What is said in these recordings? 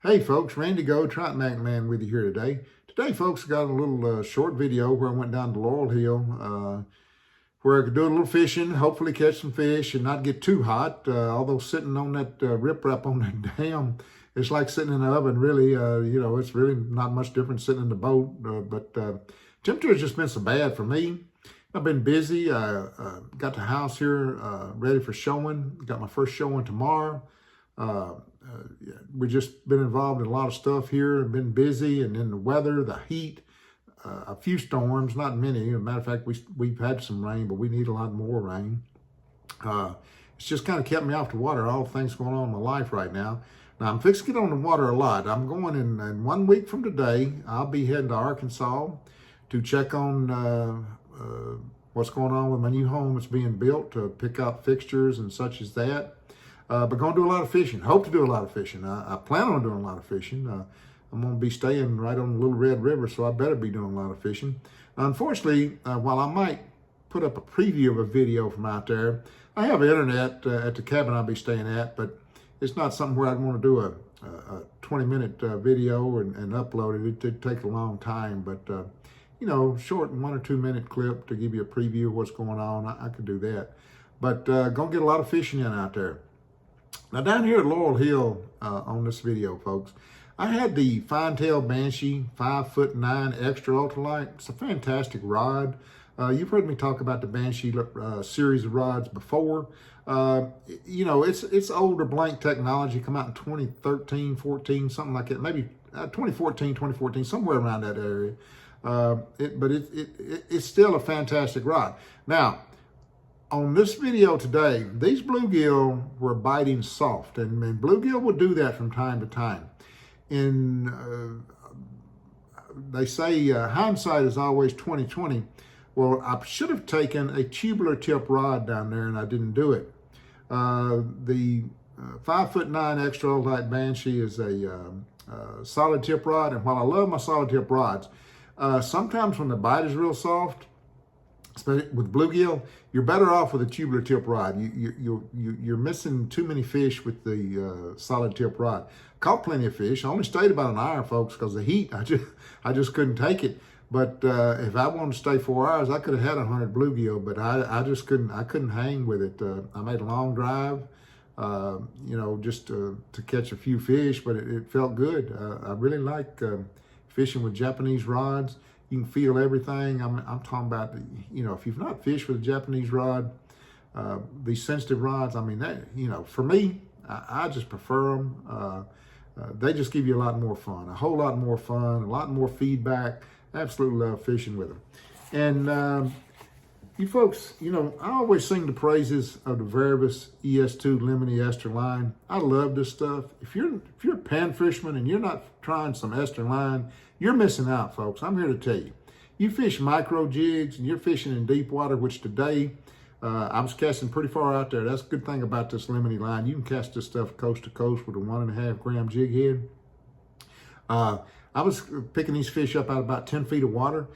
Hey folks, Randy Go, Trout Man with you here today. Today folks, got a little short video where I went down to Laurel Hill where I could do a little fishing, hopefully catch some fish and not get too hot. Although sitting on that riprap on that dam, it's like sitting in an oven really. It's really not much different sitting in the boat. But temperature has just been so bad for me. I've been busy. I got the house here ready for showing. Got my first showing tomorrow. We've just been involved in a lot of stuff here and been busy, and then the weather, the heat, a few storms, not many. As a matter of fact, we've had some rain, but we need a lot more rain. It's just kind of kept me off the water, all the things going on in my life right now. Now, I'm fixing to get on the water a lot. I'm going in 1 week from today. I'll be heading to Arkansas to check on what's going on with my new home that's being built, to pick up fixtures and such as that. But going to do a lot of fishing. Hope to do a lot of fishing. I plan on doing a lot of fishing. I'm going to be staying right on the Little Red River, so I better be doing a lot of fishing. Unfortunately, while I might put up a preview of a video from out there, I have internet at the cabin I'll be staying at, but it's not something where I'd want to do a 20-minute video and upload it. It'd take a long time, but short 1 or 2 minute clip to give you a preview of what's going on, I could do that. But gonna get a lot of fishing in out there. Now down here at Laurel Hill on this video, folks, I had the FineTail Banshee 5'9" extra ultralight. It's a fantastic rod. You've heard me talk about the Banshee series of rods before. It's older blank technology, come out in 2013, 14, something like that, maybe 2014, somewhere around that area. But it's still a fantastic rod. Now, on this video today, these bluegill were biting soft, and bluegill will do that from time to time. And they say hindsight is always 20/20. Well, I should have taken a tubular tip rod down there, and I didn't do it. The 5'9" extra ultralight Banshee is a solid tip rod, and while I love my solid tip rods, sometimes when the bite is real soft, with bluegill, you're better off with a tubular tip rod. You're missing too many fish with the solid tip rod. Caught plenty of fish. I only stayed about an hour, folks, because the heat, I just couldn't take it. But if I wanted to stay 4 hours, I could have had 100 bluegill, but I just couldn't. I couldn't hang with it. I made a long drive, just to catch a few fish, but it felt good. I really like fishing with Japanese rods. You can feel everything. I'm talking about, if you've not fished with a Japanese rod, these sensitive rods, for me, I just prefer them. They just give you a lot more fun, a whole lot more fun, a lot more feedback. I absolutely love fishing with them. And you folks, I always sing the praises of the Varvis ES2 Lemony Ester line. I love this stuff. If you're a pan fisherman and you're not trying some Ester line, you're missing out, folks. I'm here to tell you. You fish micro jigs and you're fishing in deep water, which today I was casting pretty far out there. That's a good thing about this Lemony line. You can cast this stuff coast to coast with a 1.5 gram jig head. I was picking these fish up out of about 10 feet of water.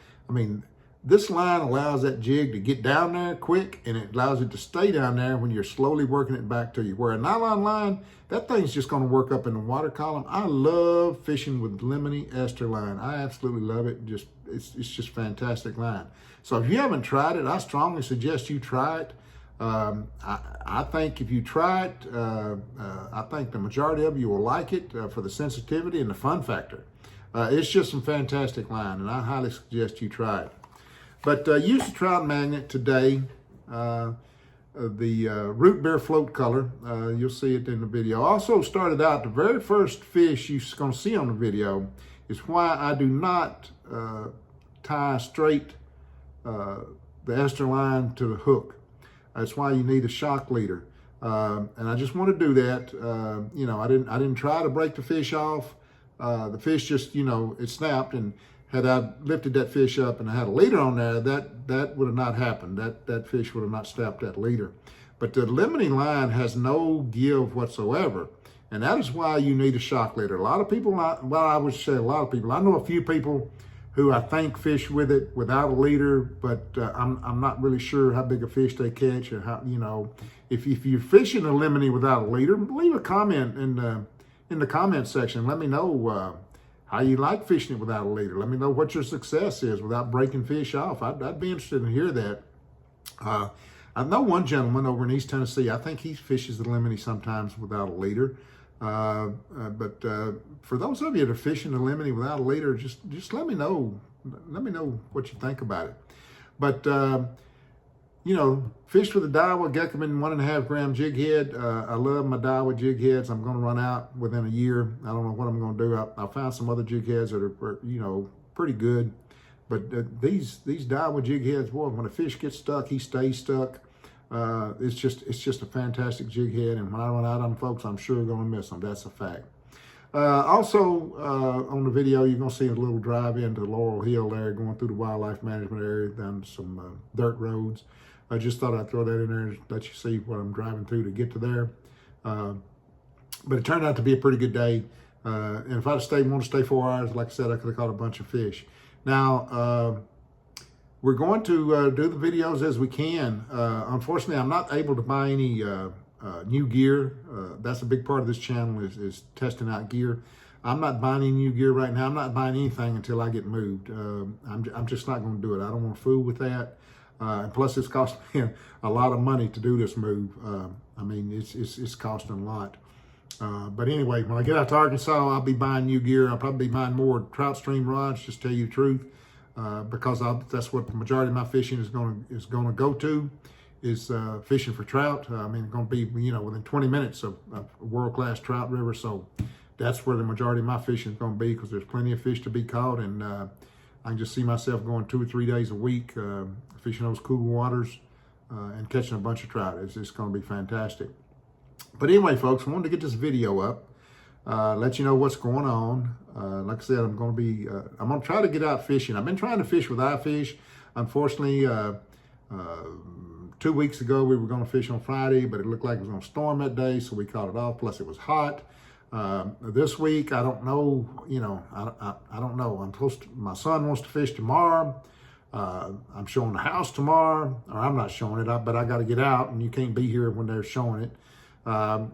This line allows that jig to get down there quick, and it allows it to stay down there when you're slowly working it back to you. Where a nylon line, that thing's just going to work up in the water column. I love fishing with Lemony Ester line. I absolutely love it. It's just fantastic line. So if you haven't tried it, I strongly suggest you try it. I think if you try it, I think the majority of you will like it for the sensitivity and the fun factor. It's just some fantastic line, and I highly suggest you try it. But use the trout magnet today, the root beer float color. You'll see it in the video. I also started out, the very first fish you're going to see on the video is why I do not tie straight the Ester line to the hook. That's why you need a shock leader. And I just want to do that. I didn't try to break the fish off. The fish just, it snapped, and had I lifted that fish up and I had a leader on there, that would have not happened. That fish would have not snapped that leader. But the Lemony line has no give whatsoever, and that is why you need a shock leader. A lot of people, I would say a lot of people, I know a few people who I think fish with it without a leader, but I'm not really sure how big a fish they catch, or how, if you're fishing a Lemony without a leader, leave a comment in the comment section. Let me know how you like fishing it without a leader. Let me know what your success is without breaking fish off. I'd be interested in hear that. I know one gentleman over in East Tennessee. I think he fishes the lemony sometimes without a leader. But for those of you that are fishing the lemony without a leader, just let me know. Let me know what you think about it. But you know, fished with a Daiwa Gekkerman 1.5 gram jig head. I love my Daiwa jig heads. I'm going to run out within a year. I don't know what I'm going to do. I found some other jig heads that are, you know, pretty good. But these Daiwa jig heads, boy, when a fish gets stuck, he stays stuck. It's just a fantastic jig head. And when I run out on them, folks, I'm sure going to miss them. That's a fact. Also, on the video, you're going to see a little drive into Laurel Hill there, going through the wildlife management area, down some dirt roads. I just thought I'd throw that in there and let you see what I'm driving through to get to there. But it turned out to be a pretty good day. And if I'd want to stay 4 hours, like I said, I could have caught a bunch of fish. Now, we're going to do the videos as we can. Unfortunately, I'm not able to buy any new gear. That's a big part of this channel is testing out gear. I'm not buying any new gear right now. I'm not buying anything until I get moved. I'm just not going to do it. I don't want to fool with that. And plus, it's costing me a lot of money to do this move. I mean, it's costing a lot. But anyway, when I get out to Arkansas, I'll be buying new gear. I'll probably be buying more trout stream rods, just to tell you the truth, because that's what the majority of my fishing is going to go to, is fishing for trout. I mean, it's going to be, you know, within 20 minutes of a world-class trout river. So that's where the majority of my fishing is going to be, because there's plenty of fish to be caught, and I can just see myself going 2 or 3 days a week, fishing those cool waters and catching a bunch of trout. It's going to be fantastic. But anyway, folks, I wanted to get this video up, let you know what's going on. Like I said, I'm going to try to get out fishing. I've been trying to fish with iFish. Unfortunately, 2 weeks ago, we were going to fish on Friday, but it looked like it was going to storm that day, so we caught it off. Plus, it was hot. This week, I don't know, you know, I don't know. My son wants to fish tomorrow. I'm showing the house tomorrow, or I'm not showing it, but I got to get out, and you can't be here when they're showing it.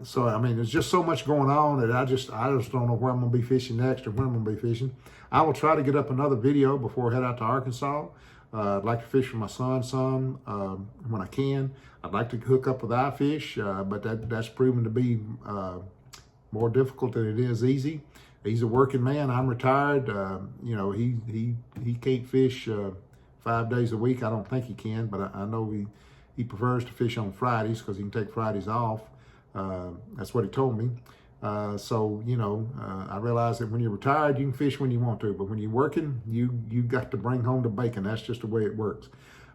So, I mean, there's just so much going on that I just don't know where I'm going to be fishing next or when I'm going to be fishing. I will try to get up another video before I head out to Arkansas. I'd like to fish with my son some when I can. I'd like to hook up with iFish, but that's proven to be more difficult than it is easy. He's a working man. I'm retired. You know, he can't fish 5 days a week. I don't think he can, but I know he prefers to fish on Fridays because he can take Fridays off. That's what he told me. So, you know, I realize that when you're retired, you can fish when you want to, but when you're working, you got to bring home the bacon. That's just the way it works.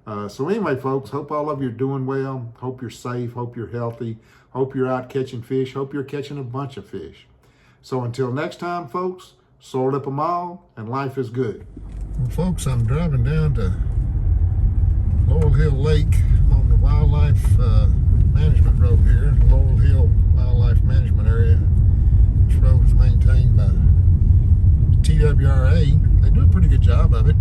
So anyway, folks, hope all of you are doing well. Hope you're safe. Hope you're healthy. Hope you're out catching fish. Hope you're catching a bunch of fish. So until next time, folks, sword up 'em all, and life is good. Well, folks, I'm driving down to Laurel Hill Lake on the wildlife management road here, Laurel Hill Wildlife Management Area. This road is maintained by TWRA. They do a pretty good job of it.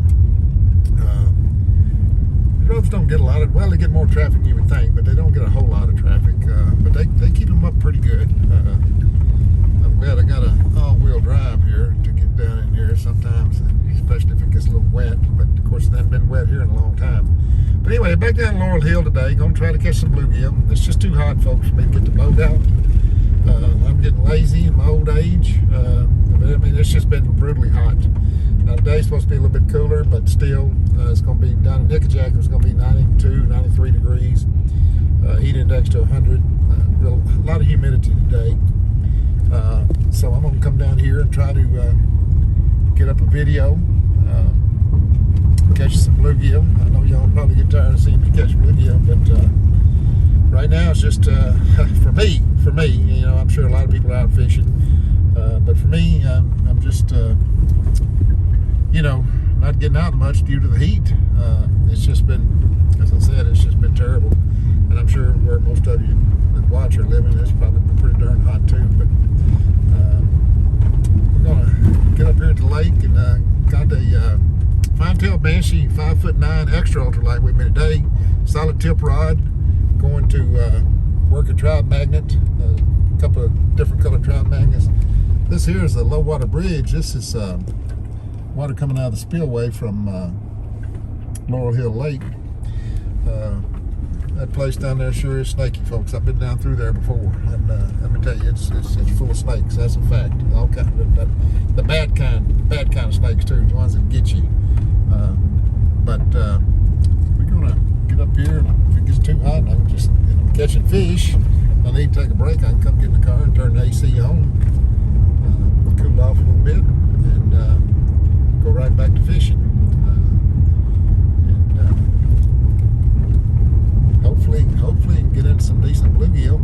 The roads don't get a lot of, well, they get more traffic than you would think, but they don't get a whole lot of traffic. But they keep them up pretty good. I'm glad I got an all-wheel drive here to get down in here sometimes, especially if it gets a little wet. But of course, it hasn't been wet here in a long time. But anyway, back down Laurel Hill today. Going to try to catch some bluegill. It's just too hot, folks, for me to get the boat out. I'm getting lazy in my old age. But I mean, it's just been brutally hot. Now, today's supposed to be a little bit cooler, but still, it's going to be down in Nickajack. It's going to be 92, 93 degrees. Heat index to 100. A lot of humidity today. So I'm going to come down here and try to get up a video, catch some bluegill. I know y'all probably get tired of seeing me catch bluegill, but right now it's just for me. You know, I'm sure a lot of people are out fishing, but for me, I'm just you know, not getting out much due to the heat. It's just been, as I said, it's just been terrible, and I'm sure where most of you that watch are living, it's probably been pretty darn hot too. But we're gonna get up here at the lake and got a FineTail Banshee 5'9" extra ultralight with me today. Solid tip rod. Going to work a trout magnet, a couple of different colored trout magnets. This here is the low water bridge. This is water coming out of the spillway from Laurel Hill Lake. That place down there sure is snaky, folks. I've been down through there before, and let me tell you, it's full of snakes. That's a fact. All kind of the bad kind of snakes too, the ones that get you. But we're gonna get up here, and if it gets too hot, I'm just catching fish. If I need to take a break, I can come get in the car and turn the AC on, cool off a little bit, and go right back to fishing. Hopefully get into some decent bluegill.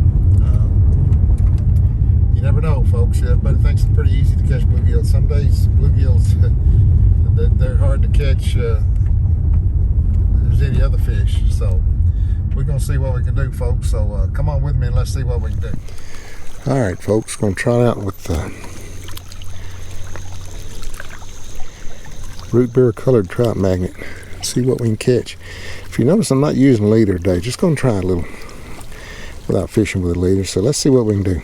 You never know, folks. Everybody thinks it's pretty easy to catch bluegill. Some days bluegills they're hard to catch as any other fish. So we're gonna see what we can do, folks. So come on with me and let's see what we can do. All right, folks, gonna try out with root beer colored trout magnet. See what we can catch. If you notice, I'm not using a leader today. Just going to try a little without fishing with a leader. So let's see what we can do.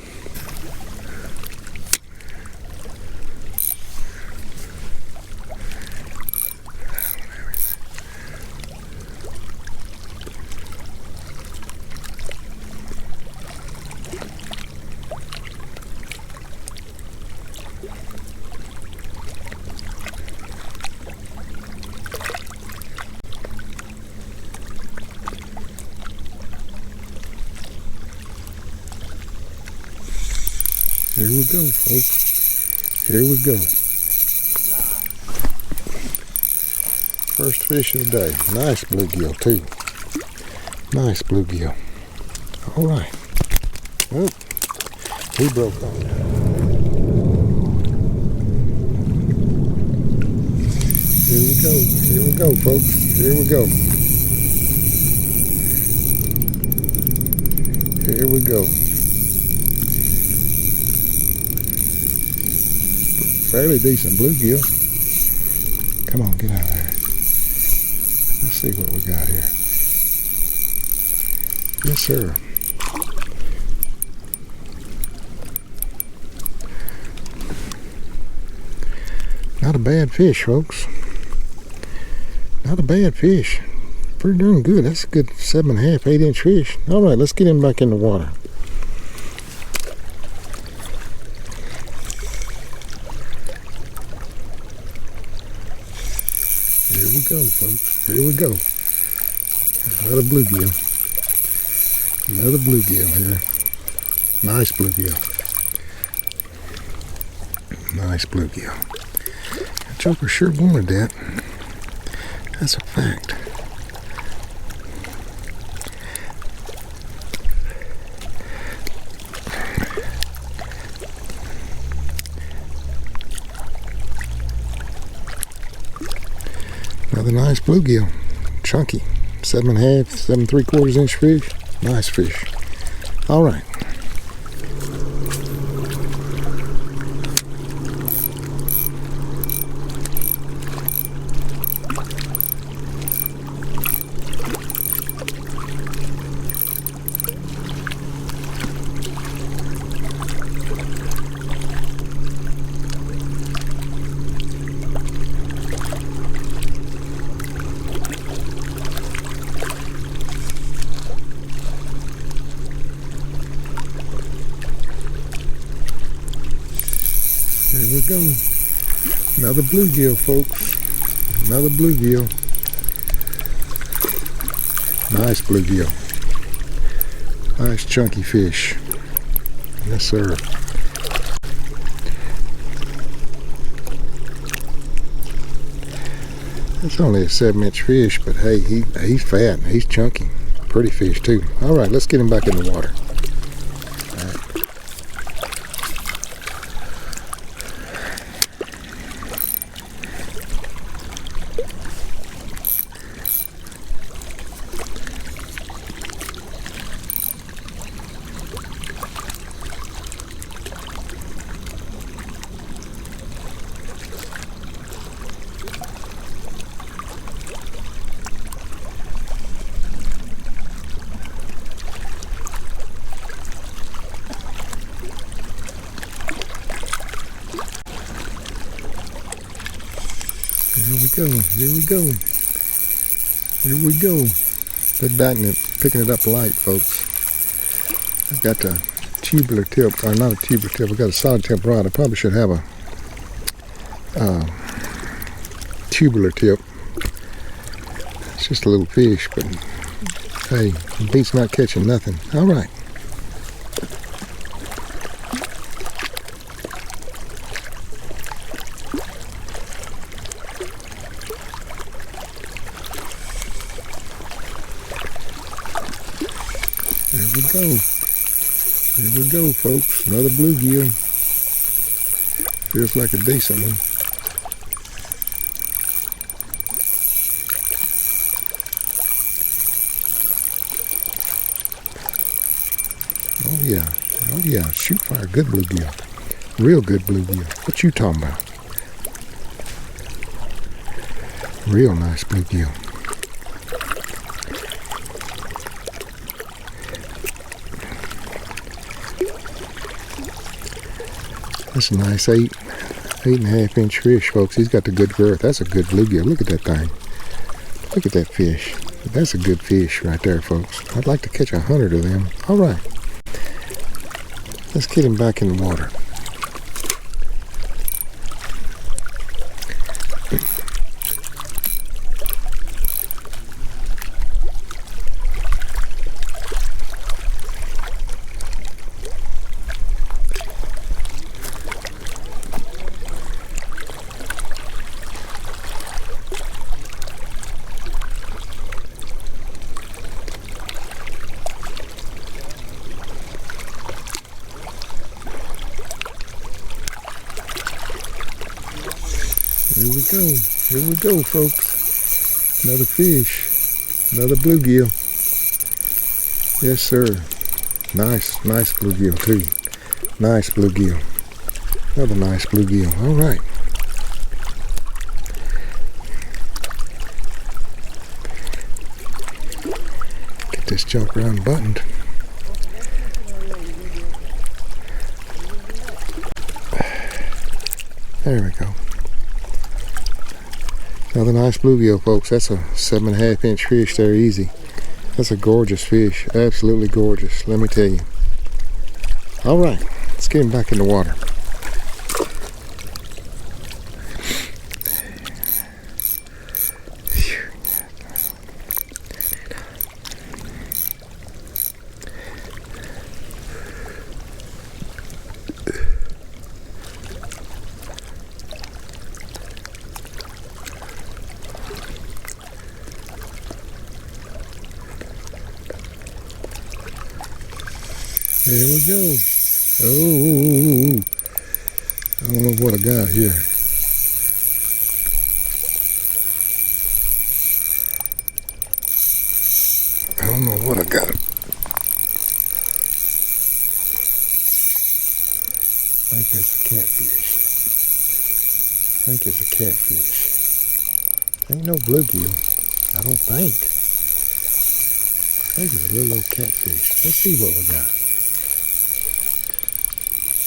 Here we go, folks. Here we go. First fish of the day. Nice bluegill, too. Nice bluegill. All right. Oh, he broke on. Here we go. Here we go, folks. Here we go. Here we go. Fairly decent bluegill. Come on, get out of there. Let's see what we got here. Yes, sir. Not a bad fish, folks. Not a bad fish. Pretty darn good. That's a good 7.5, 8-inch fish. All right, let's get him back in the water. Here we go, folks. Here we go. Another bluegill. Another bluegill here. Nice bluegill. Nice bluegill. That joker sure wanted that. That's a fact. Another nice bluegill, chunky, 7.5, 7.75 inch fish. Nice fish. All right. There we go. Another bluegill, folks. Another bluegill. Nice bluegill. Nice chunky fish. Yes, sir. That's only a 7-inch fish, but hey, he's fat and he's chunky. Pretty fish too. All right, let's get him back in the water. Here we go. Here we go. Here we go. They're biting it, picking it up light, folks. I've got a tubular tip, or not a tubular tip. I've got a solid tip rod. I probably should have a tubular tip. It's just a little fish, but hey, it beats not catching nothing. All right. There we go. Here we go, folks. Another bluegill. Feels like a decent one. Oh yeah. Oh yeah. Shoot fire. Good bluegill. Real good bluegill. What you talking about? Real nice bluegill. That's a nice 8.5 inch fish, folks. He's got the good girth. That's a good bluegill. Look at that thing. Look at that fish. That's a good fish right there, folks. I'd like to catch 100 of them. All right. Let's get him back in the water. Here we go. Here we go, folks. Another fish. Another bluegill. Yes, sir. Nice bluegill, too. Nice bluegill. Another nice bluegill. All right. Get this junk around buttoned. There we go. Another nice bluegill, folks. That's a 7.5 inch fish there, easy. That's a gorgeous fish. Absolutely gorgeous, let me tell you. All right, let's get him back in the water. Here we go. Oh, I don't know what I got here. I don't know what I got. I think it's a catfish. I think it's a catfish. Ain't no bluegill, I don't think. I think it's a little old catfish. Let's see what we got.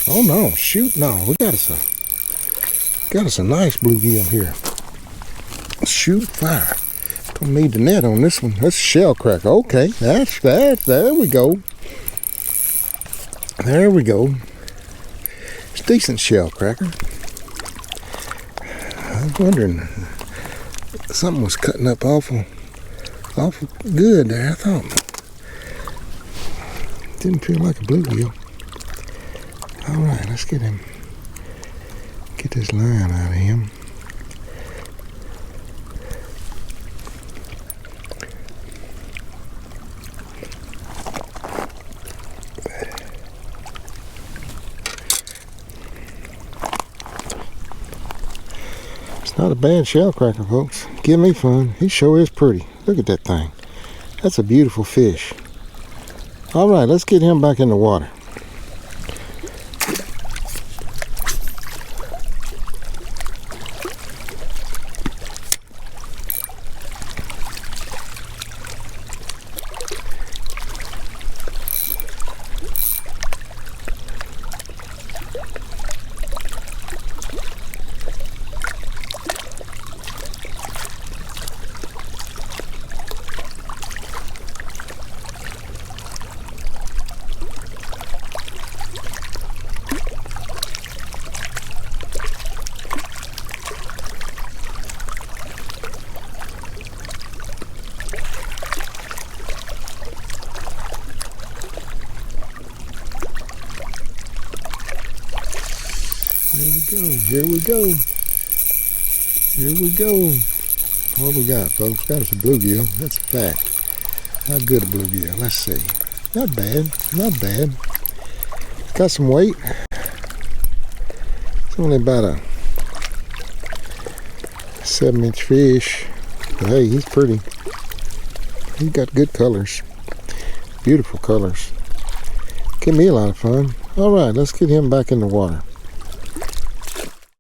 Oh no, shoot, no, we got us a nice bluegill here. Shoot fire. Don't need the net on this one. That's a shellcracker. Okay, there we go. There we go. It's a decent shellcracker. I was wondering, something was cutting up awful good there, I thought. Didn't feel like a bluegill. All right, let's get this line out of him. It's not a bad shellcracker, folks. Give me fun. He sure is pretty. Look at that thing. That's a beautiful fish. All right, let's get him back in the water. Here we go. Here we go. What we got, folks? Got us a bluegill. That's a fact. How good a bluegill? Let's see. Not bad. Not bad. Got some weight. It's only about a 7-inch fish. But hey, he's pretty. He's got good colors. Beautiful colors. Give me a lot of fun. All right, let's get him back in the water.